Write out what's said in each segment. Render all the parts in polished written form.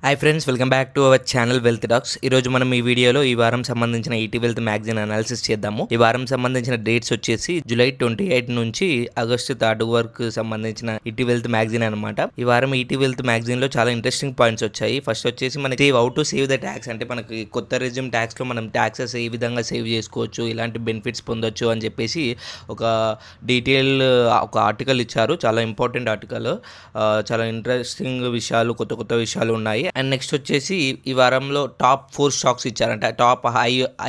Hi friends, welcome back to our channel wealth tax. ఈ రోజు మనం ఈ వీడియోలో ఈ వారం సంబంధించిన ఈటీ వెల్త్ మ్యాగజైన్ అనాలిసిస్ చేద్దాము. ఈ వారం సంబంధించిన డేట్స్ వచ్చేసి జూలై 28 నుంచి ఆగస్టు 3 వరకు సంబంధించిన ఈటీ వెల్త్ మ్యాగజైన్ అనమాట. ఈ వారం ఈటీ వెల్త్ మ్యాగజైన్ లో చాలా ఇంట్రెస్టింగ్ పాయింట్స్ వచ్చాయి. ఫస్ట్ వచ్చేసి మనకి how to save the tax, అంటే మనకి కొత్త రెజ్యూమ్ ట్యాక్స్ లో మనం ట్యాక్సెస్ ఏ విధంగా సేవ్ చేసుకోవచ్చు, ఇలాంటి బెనిఫిట్స్ పొందొచ్చు అని చెప్పేసి ఒక డీటెయిల్ ఒక ఆర్టికల్ ఇచ్చారు. చాలా ఇంపార్టెంట్ ఆర్టికల్, చాలా ఇంట్రెస్టింగ్ విషయాలు, కొత్త కొత్త విషయాలు ఉన్నాయి. అండ్ నెక్స్ట్ వచ్చేసి ఈ వారంలో టాప్ 4 స్టాక్స్ ఇచ్చారంట. టాప్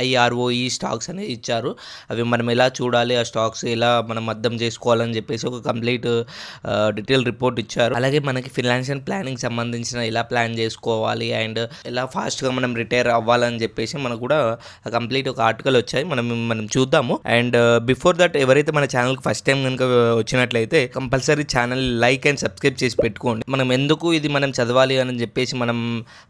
ఐఆర్ఓఈ స్టాక్స్ అనేది ఇచ్చారు. అవి మనం ఎలా చూడాలి, ఆ స్టాక్స్ ఎలా మనం అర్థం చేసుకోవాలని చెప్పేసి ఒక కంప్లీట్ డీటెయిల్ రిపోర్ట్ ఇచ్చారు. అలాగే మనకి ఫినాన్షియల్ ప్లానింగ్ సంబంధించిన ఎలా ప్లాన్ చేసుకోవాలి అండ్ ఎలా ఫాస్ట్గా మనం రిటైర్ అవ్వాలని చెప్పేసి మనకు కూడా కంప్లీట్ ఒక ఆర్టికల్ వచ్చాయి. మనం చూద్దాము. అండ్ బిఫోర్ దట్, ఎవరైతే మన ఛానల్కి ఫస్ట్ టైం కనుక వచ్చినట్లయితే compulsory channel like and subscribe చేసి పెట్టుకోండి. మనం ఎందుకు ఇది మనం చదవాలి అని చెప్పేసి మనం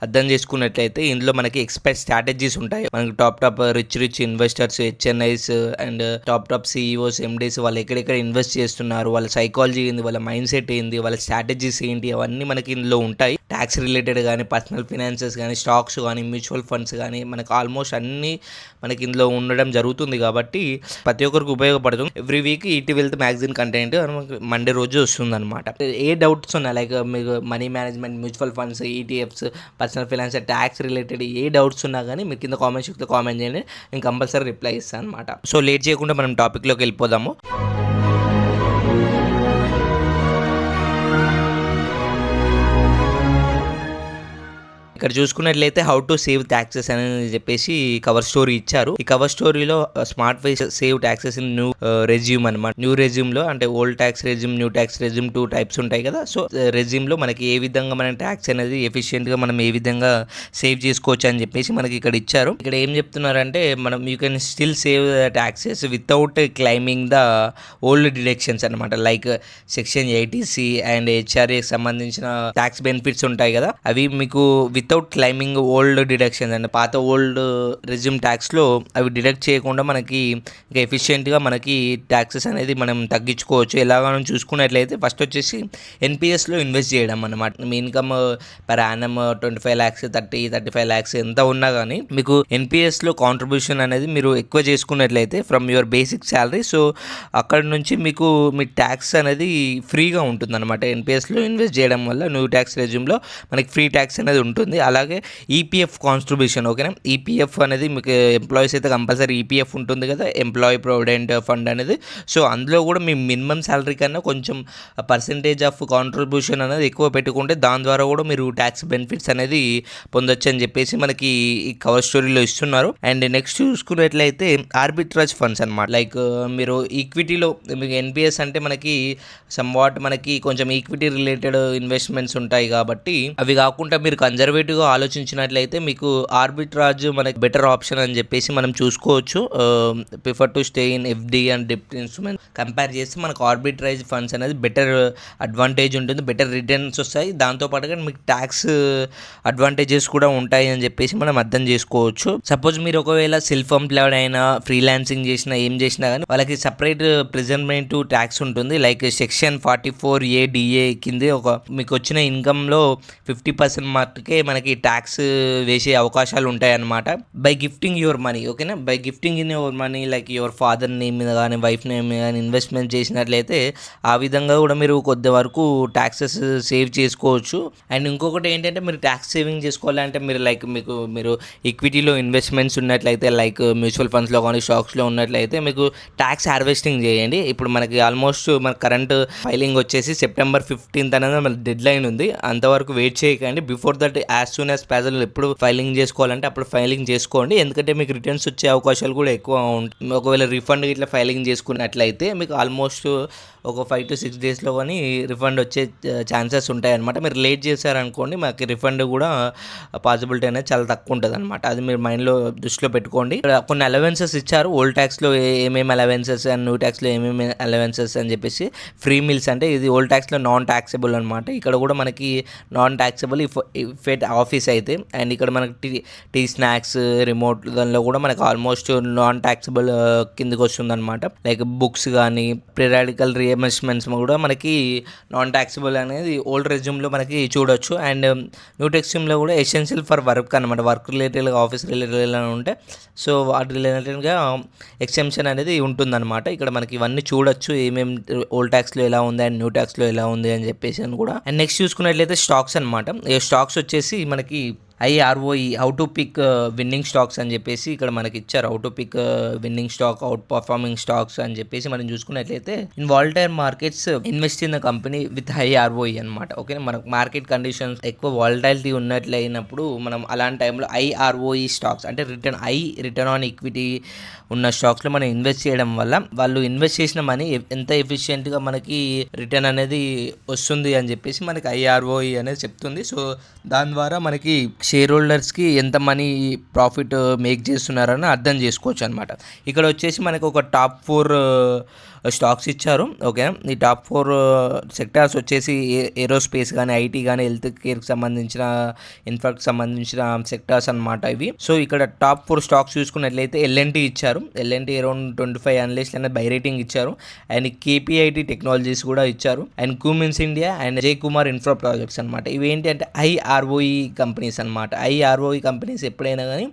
అర్థం చేసుకున్నట్లయితే ఇందులో మనకి ఎక్స్పర్ట్ స్ట్రాటజీస్ ఉంటాయి. మనకి top rich investors, HNIs and top CEOs, MDs వాళ్ళు ఎక్కడెక్కడ ఇన్వెస్ట్ చేస్తున్నారు, వాళ్ళ సైకాలజీ ఏంది, వాళ్ళ మైండ్ సెట్ ఏంది, వాళ్ళ స్ట్రాటజీస్ ఏంటి, అవన్నీ మనకి ఇందులో ఉంటాయి. ట్యాక్స్ రిలేటెడ్ కానీ, పర్సనల్ ఫినాన్సెస్ కానీ, స్టాక్స్ కానీ, మ్యూచువల్ ఫండ్స్ కానీ, మనకి ఆల్మోస్ట్ అన్నీ మనకి ఇందులో ఉండడం జరుగుతుంది. కాబట్టి ప్రతి ఒక్కరికి ఉపయోగపడుతుంది. Every week ET wealth magazine content Monday రోజు వస్తుంది అనమాట. ఏ డౌట్స్ ఉన్నా, లైక్ మీకు money management, mutual funds, ETFs, personal finance, tax related ఏ డౌట్స్ ఉన్నా కానీ మీరు కింద కామెంట్ సెక్షన్లో కామెంట్ చేయండి, నేను కంపల్సరీ రిప్లై ఇస్తాను అనమాట. సో లేట్ చేయకుండా మనం టాపిక్లోకి వెళ్ళిపోదాము. ఇక్కడ చూసుకున్నట్లయితే హౌ టు సేవ్ ట్యాక్సెస్ అని చెప్పేసి కవర్ స్టోరీ ఇచ్చారు. ఈ కవర్ స్టోరీలో smart way save taxes in new resume అనమాట. న్యూ రెజ్యూమ్ లో, అంటే old tax resume, new tax resume 2 types ఉంటాయి కదా. సో రెజ్యూమ్ లో మనకి ఏ విధంగా మనం ట్యాక్స్ అనేది ఎఫిషియెంట్ గా మనం ఏ విధంగా సేవ్ చేసుకోవచ్చు అని చెప్పేసి మనకి ఇక్కడ ఇచ్చారు. ఇక్కడ ఏం చెప్తున్నారంటే మనం you can still save the taxes without claiming the old deductions అనమాట. Like section 80C and HRA సంబంధించిన ట్యాక్స్ బెనిఫిట్స్ ఉంటాయి కదా, అవి మీకు without claiming old deductions and పాత ఓల్డ్ రెజ్యూమ్ ట్యాక్స్లో అవి డిడక్ట్ చేయకుండా మనకి ఇంకా ఎఫిషియెంట్గా మనకి ట్యాక్సెస్ అనేది మనం తగ్గించుకోవచ్చు. ఎలాగో చూసుకున్నట్లయితే ఫస్ట్ వచ్చేసి ఎన్పిఎస్లో ఇన్వెస్ట్ చేయడం అనమాట. మీ income per annum 25 lakhs, 35 lakhs ఎంత ఉన్నా కానీ మీకు ఎన్పిఎస్లో కాంట్రిబ్యూషన్ అనేది మీరు ఎక్కువ చేసుకున్నట్లయితే from your basic salary, so అక్కడ నుంచి మీకు మీ ట్యాక్స్ అనేది ఫ్రీగా ఉంటుంది అనమాట. ఎన్పిఎస్లో ఇన్వెస్ట్ చేయడం వల్ల న్యూ ట్యాక్స్ రెజ్యూమ్లో మనకి ఫ్రీ ట్యాక్స్ అనేది ఉంటుంది. అలాగే ఈపీఎఫ్ కాంట్రిబ్యూషన్, ఓకేనా. ఈపీఎఫ్ అనేది మీకు ఎంప్లాయీస్ అయితే కంపల్సరీ ఈపీఎఫ్ ఉంటుంది కదా, ఎంప్లాయీ ప్రొవిడెంట్ ఫండ్ అనేది. సో అందులో కూడా మీ మినిమం శాలరీ కన్నా కొంచెం పర్సెంటేజ్ ఆఫ్ కాంట్రిబ్యూషన్ అనేది ఎక్కువ పెట్టుకుంటే దాని ద్వారా కూడా మీరు ట్యాక్స్ బెనిఫిట్స్ అనేది పొందొచ్చు అని చెప్పేసి మనకి ఈ కవర్ స్టోరీలో ఇస్తున్నారు. అండ్ నెక్స్ట్ చూసుకున్నట్లయితే ఆర్బిట్రాజ్ ఫండ్స్ అనమాట. లైక్ మీరు ఈక్విటీలో, మీకు ఎన్పిఎస్ అంటే మనకి సమ్వాట్ మనకి కొంచెం ఈక్విటీ రిలేటెడ్ ఇన్వెస్ట్మెంట్స్ ఉంటాయి కాబట్టి అవి కాకుండా మీరు కన్జర్వేటివ్గా ఆలోచించినట్లయితే మీకు ఆర్బిట్రాజ్ మనకి బెటర్ ఆప్షన్ అని చెప్పేసి మనం చూసుకోవచ్చు. Prefer to stay in FD and డిప్ట్ ఇన్స్ట్రుమెంట్ కంపేర్ చేస్తే మనకు ఆర్బిట్రాజ్ ఫండ్స్ అనేది బెటర్ అడ్వాంటేజ్ ఉంటుంది, బెటర్ రిటర్న్స్ వస్తాయి. దాంతోపాటుగా మీకు ట్యాక్స్ అడ్వాంటేజెస్ కూడా ఉంటాయి అని చెప్పేసి మనం అర్థం చేసుకోవచ్చు. సపోజ్ మీరు ఒకవేళ సెల్ఫ్ ఎంప్లాయిడ్ అయినా, ఫ్రీలాన్సింగ్ చేసినా, ఏం చేసినా కానీ వాళ్ళకి సపరేట్ ప్రిజర్మెంట్ ట్యాక్స్ ఉంటుంది. లైక్ సెక్షన్ 44A కింద మీకు వచ్చిన ఇన్కమ్లో 50% మాత్రమే మనకి ట్యాక్స్ వేసే అవకాశాలు ఉంటాయి అన్నమాట. బై గిఫ్టింగ్ యువర్ మనీ, ఓకేనా. By gifting in your money, like your father name మీద కానీ, వైఫ్ నేమ్ మీద కానీ ఇన్వెస్ట్మెంట్ చేసినట్లయితే ఆ విధంగా కూడా మీరు కొద్ది వరకు ట్యాక్సెస్ సేవ్ చేసుకోవచ్చు. అండ్ ఇంకొకటి ఏంటంటే మీరు ట్యాక్స్ సేవింగ్ చేసుకోవాలంటే మీరు ఈక్విటీలో ఇన్వెస్ట్మెంట్స్ ఉన్నట్లయితే, లైక్ మ్యూచువల్ ఫండ్స్లో కానీ, స్టాక్స్లో ఉన్నట్లయితే మీకు ట్యాక్స్ హార్వెస్టింగ్ చేయండి. ఇప్పుడు మనకి ఆల్మోస్ట్ మన కరెంట్ ఫైలింగ్ వచ్చేసి September 15th అనేది మన డెడ్ లైన్ ఉంది. అంతవరకు వెయిట్ చేయకండి. Before that as soon as possible ఎప్పుడు ఫైలింగ్ చేసుకోవాలంటే అప్పుడు ఫైలింగ్ చేసుకోండి. ఎందుకంటే మీకు రిటర్న్స్ వచ్చే అవకాశాలు కూడా ఎక్కువ ఉంటాయి. ఒకవేళ రిఫండ్ ఇట్లా ఫైలింగ్ చేసుకున్నట్లయితే మీకు ఆల్మోస్ట్ ఒక 5 to 6 daysలో కానీ రిఫండ్ వచ్చే ఛాన్సెస్ ఉంటాయి అనమాట. మీరు లేట్ చేశారనుకోండి మాకు రిఫండ్ కూడా పాసిబిలిటీ అనేది చాలా తక్కువ ఉంటుంది అనమాట. అది మీరు మైండ్లో దృష్టిలో పెట్టుకోండి. ఇక్కడ కొన్ని అలవెన్సెస్ ఇచ్చారు. ఓల్డ్ ట్యాక్స్లో ఏమేమి అలవెన్సెస్ అండ్ న్యూ ట్యాక్స్లో ఏమేమి అలవెన్సెస్ అని చెప్పేసి. ఫ్రీ మీల్స్ అంటే ఇది ఓల్డ్ ట్యాక్స్లో నాన్ ట్యాక్సబుల్ అనమాట. ఇక్కడ కూడా మనకి non taxable if it office అయితే. అండ్ ఇక్కడ మనకి టీ స్నాక్స్ రిమోట్ దానిలో కూడా మనకి ఆల్మోస్ట్ నాన్ ట్యాక్సిబుల్ కిందకి వస్తుందన్నమాట. లైక్ బుక్స్ కానీ పీరియాడికల్ రియంబర్స్మెంట్స్ కూడా మనకి నాన్ ట్యాక్సిబుల్ అనేది ఓల్డ్ రెజ్యూమ్లో మనకి చూడొచ్చు. అండ్ న్యూ రెజ్యూమ్లో కూడా ఎసెన్షియల్ ఫర్ వర్క్ అనమాట. వర్క్ రిలేటెడ్గా ఆఫీస్ రిలేటెడ్ ఉంటే సో వాటి రిలేటెడ్గా ఎక్సెంప్షన్ అనేది ఉంటుందన్నమాట. ఇక్కడ మనకి ఇవన్నీ చూడొచ్చు ఏమేమి ఓల్డ్ ట్యాక్స్లో ఎలా ఉంది అండ్ న్యూ ట్యాక్స్లో ఎలా ఉంది అని చెప్పేసి అని కూడా. అండ్ నెక్స్ట్ చూసుకున్నట్లయితే స్టాక్స్ అనమాట. ఈ స్టాక్స్ వచ్చేసి మనకి IROE how to pick winning stocks అని చెప్పేసి ఇక్కడ మనకి ఇచ్చారు. How to pick winning stock, out performing stocks అని చెప్పేసి మనం చూసుకున్నట్లయితే in volatile markets invest in the company with high ROE అనమాట. ఓకే, మనకు మార్కెట్ కండిషన్స్ ఎక్కువ వాలటైలిటీ ఉన్నట్లయినప్పుడు మనం అలాంటి టైంలో IROE స్టాక్స్ అంటే రిటర్న్ ఆన్ ఈక్విటీ ఉన్న స్టాక్స్లో మనం ఇన్వెస్ట్ చేయడం వల్ల వాళ్ళు ఇన్వెస్ట్ చేసిన మనీ ఎంత ఎఫిషియెంట్గా మనకి రిటర్న్ అనేది వస్తుంది అని చెప్పేసి మనకి IROE అనేది చెప్తుంది. సో దాని ద్వారా మనకి షేర్ హోల్డర్స్కి ఎంత మనీ ప్రాఫిట్ మేక్ చేస్తున్నారని అర్థం చేసుకోవచ్చు అనమాట. ఇక్కడ వచ్చేసి మనకు ఒక టాప్ 4 స్టాక్స్ ఇచ్చారు. ఓకే, ఈ టాప్ 4 సెక్టార్స్ వచ్చేసి ఏరోస్పేస్ కానీ, ఐటీ కానీ, హెల్త్ కేర్కి సంబంధించిన ఇన్ఫ్రాకి సంబంధించిన సెక్టార్స్ అనమాట ఇవి. సో ఇక్కడ టాప్ 4 స్టాక్స్ చూసుకున్నట్లయితే L&T ఇచ్చారు. L&T అరౌండ్ 25 అనలిస్ట్ అనేది బై రేటింగ్ ఇచ్చారు. అండ్ KPIT టెక్నాలజీస్ కూడా ఇచ్చారు. అండ్ క్యూమిన్స్ ఇండియా అండ్ జై కుమార్ ఇన్ఫ్రా ప్రాజెక్ట్స్ అనమాట. ఇవి ఏంటి అంటే IROE కంపెనీస్ అనమాట. IROE కంపెనీస్ ఎప్పుడైనా కానీ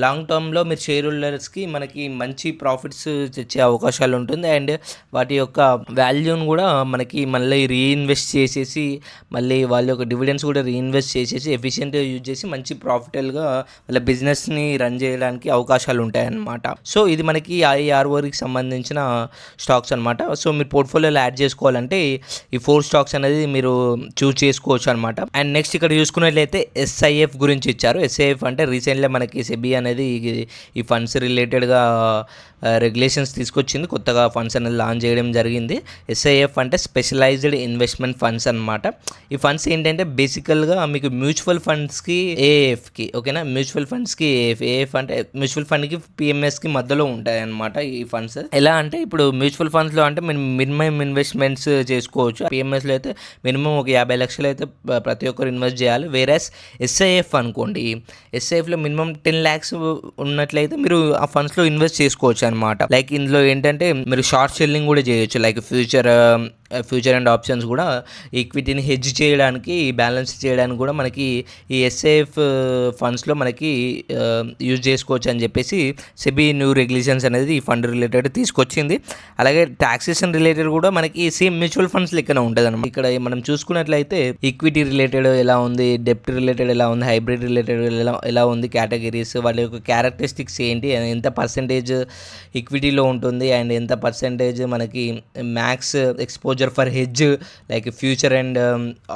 లాంగ్ టర్మ్లో మీరు షేర్ హోల్డర్స్కి మనకి మంచి ప్రాఫిట్స్ తెచ్చే అవకాశాలు ఉంటుంది. అండ్ వాటి యొక్క వాల్యూని కూడా మనకి మళ్ళీ రీఇన్వెస్ట్ చేసేసి మళ్ళీ వాళ్ళ యొక్క డివిడెండ్స్ కూడా రీఇన్వెస్ట్ చేసేసి ఎఫిషియెంట్గా యూజ్ చేసి మంచి ప్రాఫిటబుల్గా వాళ్ళ బిజినెస్ని రన్ చేయడానికి అవకాశాలు ఉంటాయన్నమాట. సో ఇది మనకి IROEకి సంబంధించిన స్టాక్స్ అనమాట. సో మీరు పోర్ట్ఫోలియోలో యాడ్ చేసుకోవాలంటే ఈ 4 స్టాక్స్ అనేది మీరు చూస్ చేసుకోవచ్చు అనమాట. అండ్ నెక్స్ట్ ఇక్కడ చూసుకున్నట్లయితే SIF గురించి ఇచ్చారు. SIF అంటే రీసెంట్గా మనకి సెబీ అనేది ఈ ఫండ్స్ రిలేటెడ్గా రెగ్యులేషన్స్ తీసుకొచ్చింది. కొత్తగా ఫండ్స్ అనేది లాంచ్ చేయడం జరిగింది. SIF అంటే స్పెషలైజ్డ్ ఇన్వెస్ట్మెంట్ ఫండ్స్ అనమాట. ఈ ఫండ్స్ ఏంటంటే బేసికల్గా మీకు మ్యూచువల్ ఫండ్స్కి AAFకి ఓకేనా, మ్యూచువల్ ఫండ్స్కి AF అంటే మ్యూచువల్ ఫండ్కి PMSకి మధ్యలో ఉంటాయి అనమాట ఈ ఫండ్స్. ఎలా అంటే ఇప్పుడు మ్యూచువల్ ఫండ్స్లో అంటే మినిమం ఇన్వెస్ట్మెంట్స్ చేసుకోవచ్చు. PMSలో అయితే మినిమం ఒక 50 లక్షలు అయితే ప్రతి ఒక్కరు ఇన్వెస్ట్ చేయాలి. వేరేస్ SIF అనుకోండి, SIFలో మినిమం 10 lakhs ఉన్నట్లయితే మీరు ఆ ఫండ్స్లో ఇన్వెస్ట్ చేసుకోవచ్చు అనమాట. లైక్ ఇందులో ఏంటంటే మీరు షార్ట్ సెల్లింగ్ కూడా చేయొచ్చు. లైక్ ఫ్యూచర్ అండ్ ఆప్షన్స్ కూడా ఈక్విటీని హెడ్జ్ చేయడానికి, బ్యాలెన్స్ చేయడానికి కూడా మనకి ఈ SIF ఫండ్స్లో మనకి యూజ్ చేసుకోవచ్చు అని చెప్పేసి సెబీ న్యూ రెగ్యులేషన్స్ అనేది ఈ ఫండ్ రిలేటెడ్ తీసుకొచ్చింది. అలాగే టాక్సేషన్ రిలేటెడ్ కూడా మనకి సేమ్ మ్యూచువల్ ఫండ్స్ లెక్కన ఉంటుంది అనమాట. ఇక్కడ మనం చూసుకున్నట్లయితే ఈక్విటీ రిలేటెడ్ ఎలా ఉంది, డెప్ట్ రిలేటెడ్ ఎలా ఉంది, హైబ్రిడ్ రిలేటెడ్ ఎలా ఉంది, కేటగిరీస్, వాళ్ళ యొక్క క్యారెక్టరిస్టిక్స్ ఏంటి, ఎంత పర్సెంటేజ్ ఈక్విటీలో ఉంటుంది అండ్ ఎంత పర్సెంటేజ్ మనకి max exposure for hedge like future and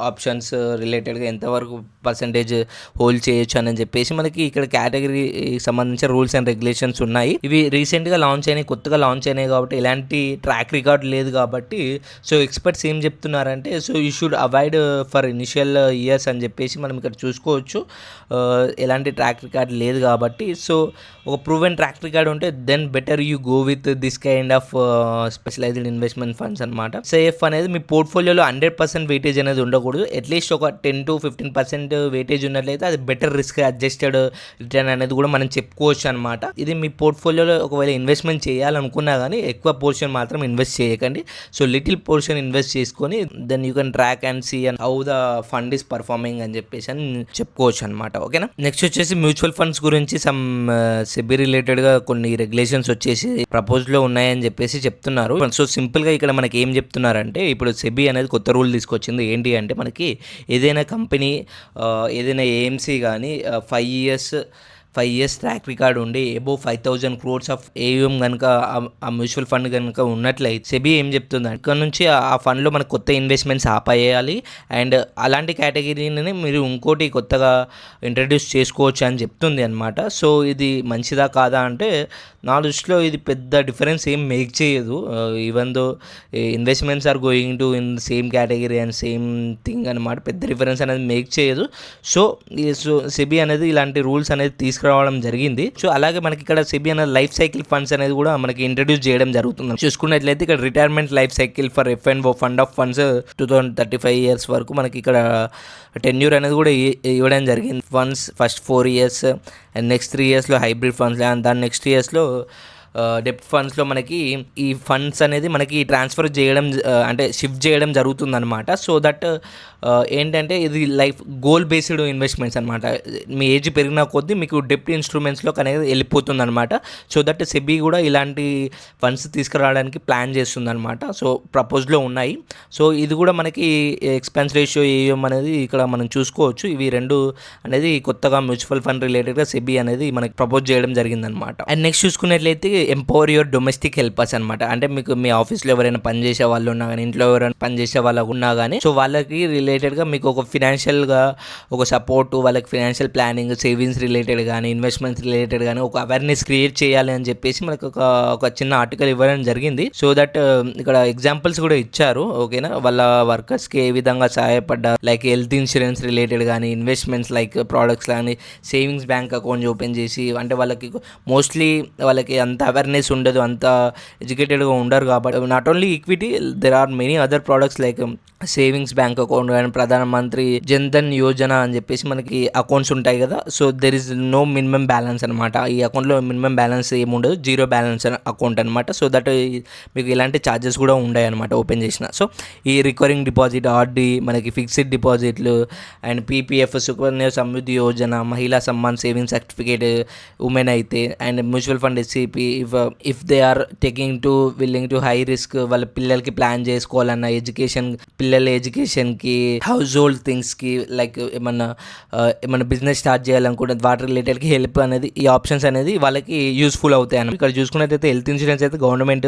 options రిలేటెడ్గా ఎంతవరకు పర్సెంటేజ్ హోల్డ్ చేయొచ్చు అని చెప్పేసి మనకి ఇక్కడ కేటగిరీకి సంబంధించిన రూల్స్ అండ్ రెగ్యులేషన్స్ ఉన్నాయి. ఇవి రీసెంట్గా లాంచ్ అయినాయి, కొత్తగా లాంచ్ అయినాయి కాబట్టి ఎలాంటి ట్రాక్ రికార్డ్ లేదు కాబట్టి సో ఎక్స్పర్ట్స్ ఏం చెప్తున్నారంటే so you should avoid for initial years అని చెప్పేసి మనం ఇక్కడ చూసుకోవచ్చు. ఎలాంటి ట్రాక్ రికార్డ్ లేదు కాబట్టి సో ఒక ప్రూవెన్ ట్రాక్ రికార్డ్ ఉంటే then better you go with this kind of specialised investment funds అనమాట. SIF అనేది మీ పోర్ట్ఫోలియోలో 100% వెయిటేజ్ అనేది ఉండకూడదు. అట్లీస్ట్ ఒక 10 to 15% వెయిటేజ్ ఉన్నట్లయితే అది బెటర్ రిస్క్ అడ్జస్టెడ్ రిటర్న్ అనేది కూడా మనం చెప్పుకోవచ్చు అనమాట. ఇది మీ పోర్ట్ఫోలియోలో ఒకవేళ ఇన్వెస్ట్మెంట్ చేయాలనుకున్నా కానీ ఎక్కువ పోర్షన్ మాత్రం ఇన్వెస్ట్ చేయకండి. సో లిటిల్ పోర్షన్ ఇన్వెస్ట్ చేసుకొని then you can track and see and how the fund is performing అని చెప్పేసి అని చెప్పుకోవచ్చు అనమాట. ఓకేనా, నెక్స్ట్ వచ్చేసి మ్యూచువల్ ఫండ్స్ గురించి సమ్ సెబీ రిలేటెడ్గా కొన్ని రెగ్యులేషన్స్ వచ్చేసి ప్రపోజ్లో ఉన్నాయని చెప్పేసి చెప్తున్నారు. సో సింపుల్గా ఇక్కడ మనకి ఏం చెప్తున్నారంటే ఇప్పుడు సెబీ అనేది కొత్త రూల్ తీసుకొచ్చింది. ఏంటి అంటే మనకి ఏదైనా కంపెనీ ఏదైనా AMC కానీ 5 years ట్రాక్ రికార్డ్ ఉండి అబోవ్ 5,000 crores ఆఫ్ AUM కనుక ఆ మ్యూచువల్ ఫండ్ కనుక ఉన్నట్లయితే సెబీ ఏం చెప్తుంది ఇక్కడ నుంచి ఆ ఫండ్లో మనకు కొత్త ఇన్వెస్ట్మెంట్స్ ఆపేయాలి అండ్ అలాంటి కేటగిరీని మీరు ఇంకోటి కొత్తగా ఇంట్రడ్యూస్ చేసుకోవచ్చు అని చెప్తుంది అనమాట. సో ఇది మంచిదా కాదా అంటే నా దృష్టిలో ఇది పెద్ద డిఫరెన్స్ ఏం మేక్ చేయదు. Even though investments are going to in same category and same thing అనమాట. పెద్ద డిఫరెన్స్ అనేది మేక్ చేయదు. సో సెబీ అనేది ఇలాంటి రూల్స్ అనేది తీసుకురావడం జరిగింది. సో అలాగే మనకి ఇక్కడ సెబీ అనే లైఫ్ సైకిల్ ఫండ్స్ అనేది కూడా మనకి ఇంట్రడ్యూస్ చేయడం జరుగుతుంది. చూసుకున్నట్లయితే ఇక్కడ retirement life cycle for F&O fund of funds 2035 years వరకు మనకి ఇక్కడ టెన్యూర్ అనేది కూడా ఇవ్వడం జరిగింది. Funds first 4 years and next 3 yearsలో హైబ్రిడ్ ఫండ్స్ అండ్ దాని నెక్స్ట్ ఇయర్స్లో డెప్ట్ ఫండ్స్లో మనకి ఈ ఫండ్స్ అనేది మనకి ట్రాన్స్ఫర్ చేయడం అంటే షిఫ్ట్ చేయడం జరుగుతుంది అనమాట. సో దట్ ఏంటంటే ఇది లైఫ్ గోల్ బేస్డ్ ఇన్వెస్ట్మెంట్స్ అనమాట. మీ ఏజ్ పెరిగిన కొద్దీ మీకు డెప్ట్ ఇన్స్ట్రుమెంట్స్లో అనేది వెళ్ళిపోతుంది అనమాట. సో దట్ సెబీ కూడా ఇలాంటి ఫండ్స్ తీసుకురావడానికి ప్లాన్ చేస్తుంది అనమాట. సో ప్రపోజ్లో ఉన్నాయి. సో ఇది కూడా మనకి ఎక్స్పెన్స్ రేషియో ఏఎం అనేది ఇక్కడ మనం చూసుకోవచ్చు. ఇవి రెండు అనేది కొత్తగా మ్యూచువల్ ఫండ్ రిలేటెడ్గా సెబీ అనేది మనకి ప్రపోజ్ చేయడం జరిగిందనమాట. అండ్ నెక్స్ట్ చూసుకున్నట్లయితే ఎంపవర్ యువర్ డొమెస్టిక్ హెల్పర్స్ అనమాట. అంటే మీకు మీ ఆఫీస్లో ఎవరైనా పనిచేసే వాళ్ళు ఉన్నా కానీ, ఇంట్లో ఎవరైనా పనిచేసే వాళ్ళు ఉన్నా కానీ, సో వాళ్ళకి రిలేటెడ్గా మీకు ఒక ఫినాన్షియల్గా ఒక సపోర్ట్, వాళ్ళకి ఫినాన్షియల్ ప్లానింగ్, సేవింగ్స్ రిలేటెడ్ కానీ, ఇన్వెస్ట్మెంట్స్ రిలేటెడ్ కానీ ఒక అవేర్నెస్ క్రియేట్ చేయాలి అని చెప్పేసి మనకు ఒక చిన్న ఆర్టికల్ ఇవ్వడం జరిగింది. సో దట్ ఇక్కడ ఎగ్జాంపుల్స్ కూడా ఇచ్చారు. ఓకేనా, వాళ్ళ వర్కర్స్కి ఏ విధంగా సహాయపడ్డారు, లైక్ హెల్త్ ఇన్సూరెన్స్ రిలేటెడ్ కానీ, ఇన్వెస్ట్మెంట్స్ లైక్ ప్రోడక్ట్స్ కానీ, సేవింగ్స్ బ్యాంక్ అకౌంట్ ఓపెన్ చేసి, అంటే వాళ్ళకి మోస్ట్లీ వాళ్ళకి అంత అవేర్నెస్ ఉండదు, అంత ఎడ్యుకేటెడ్గా ఉండరు. కాబట్టి not only equity, there are many other products like savings bank account కానీ, ప్రధానమంత్రి జన్ధన్ యోజన అని చెప్పేసి మనకి అకౌంట్స్ ఉంటాయి కదా. So there is no minimum balance అనమాట. ఈ అకౌంట్లో మినిమం బ్యాలెన్స్ ఏముండదు, జీరో బ్యాలెన్స్ అకౌంట్ అనమాట. సో దట్ మీకు ఇలాంటి ఛార్జెస్ కూడా ఉన్నాయి అనమాట ఓపెన్ చేసిన. సో ఈ రికరింగ్ డిపాజిట్, ఆర్డీ, మనకి ఫిక్స్డ్ డిపాజిట్లు and PPF, Sukanya Samriddhi Yojana, Mahila Samman saving certificate women అయితే, and mutual fund SIP if they are taking to willing to high risk, వాళ్ళ పిల్లలకి ప్లాన్ చేసుకోవాలన్న, ఎడ్యుకేషన్, పిల్లల ఎడ్యుకేషన్కి, హౌస్ హోల్డ్ థింగ్స్కి, లైక్ ఏమన్నా బిజినెస్ స్టార్ట్ చేయాలనుకుంటే వాటి రిలేటెడ్కి హెల్ప్ అనేది, ఈ ఆప్షన్స్ అనేది వాళ్ళకి యూస్ఫుల్ అవుతాయి అన్నమాట. ఇక్కడ చూసుకున్నట్లయితే హెల్త్ ఇన్సూరెన్స్ అయితే గవర్నమెంట్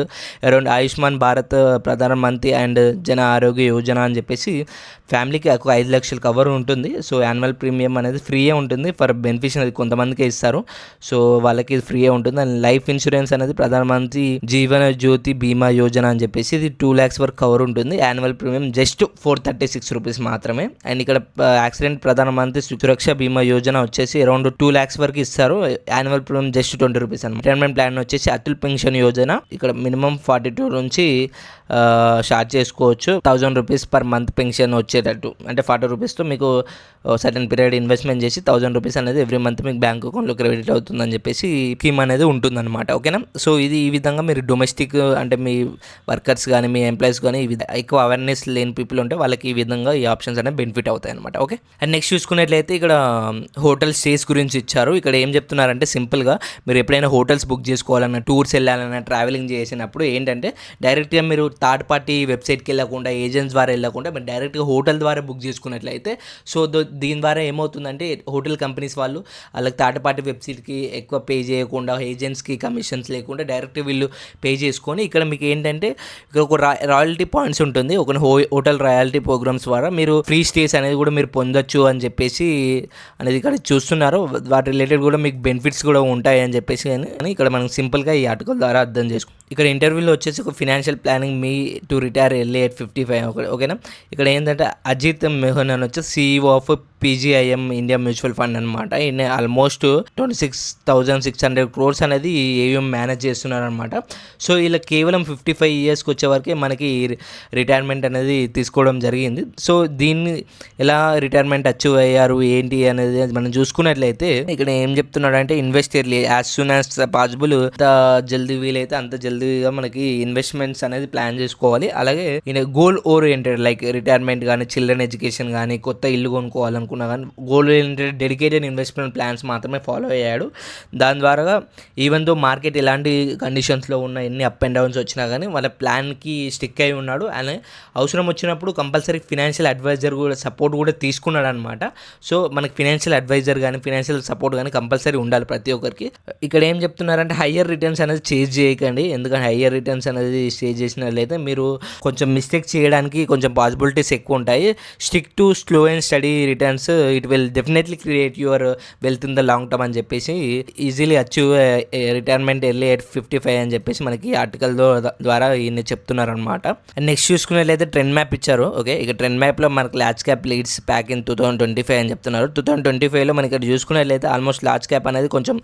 అరౌండ్ ఆయుష్మాన్ భారత్ ప్రధానమంత్రి అండ్ జన ఆరోగ్య యోజన అని చెప్పేసి ఫ్యామిలీకి ఒక 5 లక్షల కవర్ ఉంటుంది. సో యాన్యువల్ ప్రీమియం అనేది ఫ్రీయే ఉంటుంది ఫర్ బెనిఫిషియరీ, కొంతమందికే ఇస్తారు. సో వాళ్ళకి ఫ్రీయే ఉంటుంది. అండ్ లైఫ్ ఇన్సూరెన్స్ అనేది ప్రధానమంత్రి జీవన జ్యోతి బీమా యోజన అని చెప్పేసి ఇది 2 lakhs వరకు కవర్ ఉంటుంది. యాన్యువల్ ప్రీమియం జస్ట్ 436 రూపీస్ మాత్రమే. అండ్ ఇక్కడ యాక్సిడెంట్ ప్రధానమంత్రి సురక్ష బీమా యోజన వచ్చేసి అరౌండ్ 2 lakhs వరకు ఇస్తారు. యాన్యువల్ ప్రీమియం జస్ట్ 20 రూపీస్ అనమాట. రిటైర్మెంట్ ప్లాన్ వచ్చేసి అటల్ పెన్షన్ యోజన, ఇక్కడ మినిమం 42 నుంచి స్టార్ట్ చేసుకోవచ్చు. 1000 రూపీస్ పర్ మంత్ పెన్షన్ వచ్చేటట్టు, అంటే 40 రూపీస్తో మీకు సర్టన్ పీరియడ్ ఇన్వెస్ట్మెంట్ చేసి 1000 రూపీస్ అనేది ఎవ్రీ మంత్ మీకు బ్యాంక్ అకౌంట్లో క్రెడిట్ అవుతుందని చెప్పేసి స్కీమ్ అనేది ఉంటుందన్నమాట. ఓకేనా, సో ఇది ఈ విధంగా మీరు డొమెస్టిక్ అంటే మీ వర్కర్స్ కానీ, మీ ఎంప్లాయీస్ కానీ ఎక్కువ అవేర్నెస్ లేని పీపుల్ ఉంటే వాళ్ళకి ఈ విధంగా ఈ ఆప్షన్స్ అనేవి బెనిఫిట్ అవుతాయి అనమాట. ఓకే, అండ్ నెక్స్ట్ చూసుకున్నట్లయితే ఇక్కడ హోటల్ స్టేస్ గురించి ఇచ్చారు. ఇక్కడ ఏం చెప్తున్నారంటే సింపుల్గా మీరు ఎప్పుడైనా హోటల్స్ బుక్ చేసుకోవాలన్నా, టూర్స్ వెళ్ళాలన్నా, ట్రావెలింగ్ చేసినప్పుడు ఏంటంటే డైరెక్ట్గా మీరు థర్డ్ పార్టీ వెబ్సైట్కి వెళ్ళకుండా, ఏజెంట్స్ ద్వారా వెళ్ళకుండా మీరు డైరెక్ట్గా హోటల్ ద్వారా బుక్ చేసుకున్నట్లయితే, సో దీని ద్వారా ఏమవుతుందంటే హోటల్ కంపెనీస్ వాళ్ళకి థర్డ్ పార్టీ వెబ్సైట్కి ఎక్కువ పే చేయకుండా, ఏజెంట్స్కి కమిషన్స్ లేకుండా డైరెక్ట్ వీళ్ళు పే చేసుకొని, ఇక్కడ మీకు ఏంటంటే ఇక్కడ ఒక రాయల్టీ పాయింట్స్ ఉంటుంది, ఒక హోటల్ రాయల్టీ ప్రోగ్రామ్స్ ద్వారా మీరు ఫ్రీ స్టేస్ అనేది కూడా మీరు పొందొచ్చు అని చెప్పేసి అనేది ఇక్కడ చూస్తున్నారు. వాటి రిలేటెడ్ కూడా మీకు బెనిఫిట్స్ కూడా ఉంటాయి అని చెప్పేసి అని ఇక్కడ మనం సింపుల్గా ఈ ఆర్టికల్ ద్వారా అర్థం చేసుకో. ఇక్కడ ఇంటర్వ్యూలో వచ్చేసి ఒక financial planning me to retire early at 55. ఓకేనా, ఇక్కడ ఏంటంటే అజిత్ మెహన్ అని వచ్చి CEO of PGIM India mutual fund అనమాట. ఈయన ఆల్మోస్ట్ 26,600 crores అనేది ఏఎం మేనేజ్ చేస్తున్నారు అనమాట. సో ఇలా కేవలం 55 yearsకి వచ్చే వరకే మనకి రిటైర్మెంట్ అనేది తీసుకోవడం జరిగింది. సో దీన్ని ఎలా రిటైర్మెంట్ అచీవ్ అయ్యారు ఏంటి అనేది మనం చూసుకున్నట్లయితే ఇక్కడ ఏం చెప్తున్నాడు అంటే invest early as soon as possible, ఎంత జల్దీ వీలైతే అంత జల్దీగా మనకి ఇన్వెస్ట్మెంట్స్ అనేది ప్లాన్ చేసుకోవాలి. అలాగే ఈయన గోల్ ఓరియంటెడ్ లైక్ రిటైర్మెంట్ కానీ, చిల్డ్రన్ ఎడ్యుకేషన్ కానీ, కొత్త ఇల్లు కొనుక్కోవాలనుకున్నా కానీ goal oriented dedicated investment plans మాత్రమే ఫాలో అయ్యాడు. దాని ద్వారా ఈవెన్ దో మార్కెట్ ఎలాంటి కండిషన్స్లో ఉన్న, ఎన్ని అప్ అండ్ డౌన్స్ వచ్చినా కానీ వాళ్ళ ప్లాన్కి స్టిక్ అయి ఉన్నాడు. అండ్ అవసరం వచ్చినప్పుడు కంపల్సరీ ఫినాన్షియల్ అడ్వైజర్ కూడా సపోర్ట్ కూడా తీసుకున్నాడు అనమాట. సో మనకి ఫినాన్షియల్ అడ్వైజర్ కానీ, ఫినాన్షియల్ సపోర్ట్ కానీ కంపల్సరీ ఉండాలి ప్రతి ఒక్కరికి. ఇక్కడ ఏం చెప్తున్నారంటే హయ్యర్ రిటర్న్స్ అనేది చేజ్ చేయకండి, ఎందుకంటే హయ్యర్ రిటర్న్స్ అనేది చేజ్ చేసినట్లయితే మీరు కొంచెం మిస్టేక్ చేయడానికి కొంచెం పాసిబిలిటీస్ ఎక్కువ ఉంటాయి. Stick to slow and study returns, it will definitely create your wealth in the long term అని చెప్పేసి ఈజీలీ అచీవ్ రిటైర్మెంట్ ఎర్లీ 8:55 అని చెప్పేసి మనకి ఆర్టికల్ ద్వారా ఈయన చెప్తున్నారనమాట. అండ్ నెక్స్ట్ చూసుకున్నట్లయితే ట్రెండ్ మ్యాప్ ఇచ్చారు. ఓకే, ఇక ట్రెండ్ మ్యాప్లో మనకి large cap leads pack in 2025 అని చెప్తున్నారు. 2025లో మనకి ఇక్కడ చూసుకున్నట్లయితే ఆల్మోస్ట్ లార్జ్ క్యాప్ అనేది కొంచెం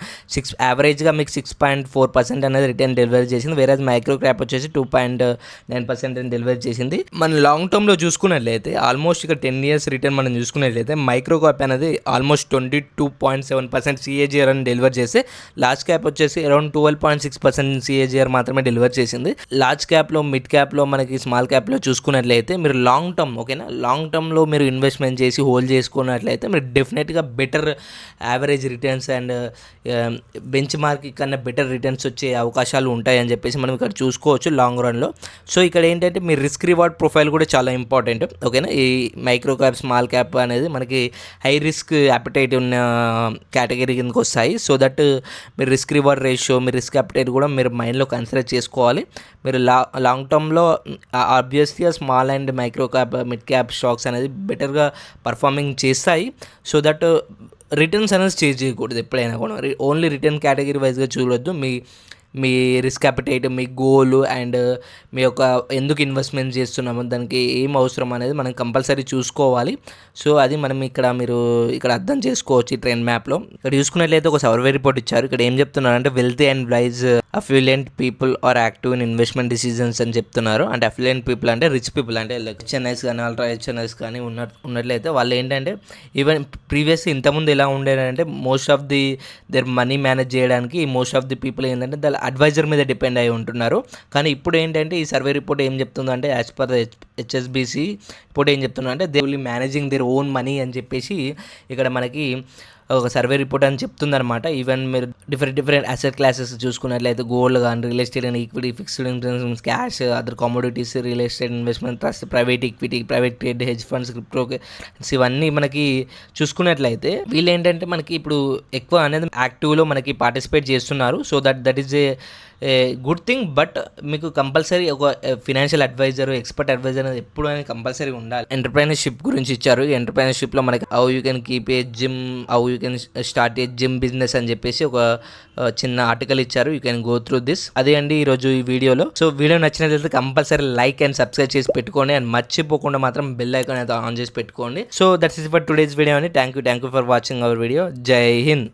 యావరేజ్గా మీకు 6.4% అనేది రిటర్న్ డెలివరీ చేసింది. వేరే మైక్రో క్యాప్ వచ్చేసి 2.9% డెలివరీ చేసింది. మనం లాంగ్ టర్మ్లో చూసుకున్నట్లయితే ఆల్మోస్ట్ ఇక్కడ 10 years రిటర్న్ మనం చూసుకున్నట్లయితే మైక్రో క్యాప్ అనేది ఆల్మోస్ట్ 22.7% CAGR అని డెలివర్ చేస్తే లార్జ్ క్యాప్ వచ్చేసి అరౌండ్ 12.6% CAGR మాత్రమే డెలివర్ చేసింది. లార్జ్ క్యాప్లో, మిడ్ క్యాప్లో, మనకి స్మాల్ క్యాప్లో చూసుకున్నట్లయితే మీరు లాంగ్ టర్మ్, ఓకేనా, లాంగ్ టర్మ్లో మీరు ఇన్వెస్ట్మెంట్ చేసి హోల్డ్ చేసుకున్నట్లయితే మీరు డెఫినెట్గా better average returns and bench mark కన్నా బెటర్ రిటర్న్స్ వచ్చే అవకాశాలు ఉంటాయని చెప్పేసి మనం ఇక్కడ చూసుకోవచ్చు లాంగ్ రన్లో. సో ఇక్కడ ఏంటంటే మీ రిస్క్ రివార్డ్ ప్రొఫైల్ కూడా చాలా ఇంపార్టెంట్, ఓకేనా. ఈ మైక్రో క్యాప్, స్మాల్ క్యాప్ అనేది మనకి హై రిస్క్ అపెటైట్ ఉన్న కేటగిరీ కిందకి వస్తాయి. సో దట్ మీరు రిస్క్ రివార్డ్ రేషియో, మీ రిస్క్ అపెటైట్ కూడా మీరు మైండ్లో కన్సిడర్ చేసుకోవాలి. మీరు లాంగ్ టర్మ్లో ఆబ్వియస్గా small and micro cap, mid cap stocks అనేది బెటర్గా పర్ఫార్మింగ్ చేస్తాయి. సో దట్ రిటర్న్స్ అనేది చేంజ్ చేయకూడదు ఎప్పుడైనా కూడా. ఓన్లీ రిటర్న్ కేటగిరీ వైజ్గా చూడొద్దు. మీ రిస్క్ అపెటైట్, మీ గోల్ అండ్ మీ యొక్క ఎందుకు ఇన్వెస్ట్మెంట్ చేస్తున్నాము, దానికి ఏం అవసరం అనేది మనం కంపల్సరీ చూసుకోవాలి. సో అది మనం మీరు ఇక్కడ అర్థం చేసుకోవచ్చు ఈ ట్రెండ్ మ్యాప్లో. ఇక్కడ చూసుకున్నట్లయితే ఒక సర్వే రిపోర్ట్ ఇచ్చారు. ఇక్కడ ఏం చెప్తున్నారు అంటే wealthy and wise affluent people are active in investment decisions అని చెప్తున్నారు. అంటే అఫ్లూయెంట్ పీపుల్ అంటే రిచ్ పీపుల్, అంటే HNIs కానీ అల్ట్రా HNIs కానీ ఉన్నట్లయితే వాళ్ళు ఏంటంటే ఈవెన్ ప్రీవియస్ ఇంతకుముందు ఎలా ఉండేదంటే most of their money manage చేయడానికి మోస్ట్ ఆఫ్ ది పీపుల్ ఏంటంటే దాని అడ్వైజర్ మీద డిపెండ్ అయి ఉంటున్నారు. కానీ ఇప్పుడు ఏంటంటే ఈ సర్వే రిపోర్ట్ ఏం చెప్తుందంటే యాజ్ పర్ HSBC ఇప్పుడు ఏం చెప్తున్నారు అంటే they will managing their own money అని చెప్పేసి ఇక్కడ మనకి ఒక సర్వే రిపోర్ట్ అని చెప్తుందన్నమాట. ఈవెన్ మీరు డిఫరెంట్ అసెట్ క్లాసెస్ చూసుకున్నట్లయితే గోల్డ్ కానీ, real estate and equity, fixed incomes, cash, other commodities, real estate investment trust, private equity, private trade, hedge funds, crypto ఇవన్నీ మనకి చూసుకున్నట్లయితే వీళ్ళు ఏంటంటే మనకి ఇప్పుడు ఎక్కువ అనేది యాక్టివ్లో మనకి పార్టిసిపేట్ చేస్తున్నారు. So that is a good thing. But మీకు కంపల్సరీ ఒక ఫినాన్షియల్ అడ్వైజర్, ఎక్స్పర్ట్ అడ్వైజర్ అనేది ఎప్పుడు అనేది కంపల్సరీ ఉండాలి. ఎంటర్ప్రైనర్షిప్ గురించి ఇచ్చారు. ఈ ఎంటర్ప్రైనర్షిప్లో మనకి how you can keep a gym, how you can start A gym business అని చెప్పేసి ఒక చిన్న ఆర్టికల్ ఇచ్చారు. You can go through this. అదే అండి ఈరోజు ఈ వీడియోలో. సో వీడియో నచ్చినట్లయితే కంపల్సరీ లైక్ అండ్ సబ్స్క్రైబ్ చేసి పెట్టుకోండి. అండ్ మర్చిపోకుండా మాత్రం బెల్ ఐకాన్ అయితే ఆన్ చేసి పెట్టుకోండి. So that's it for today's video అండి. Thank you for watching our video. Jai Hind.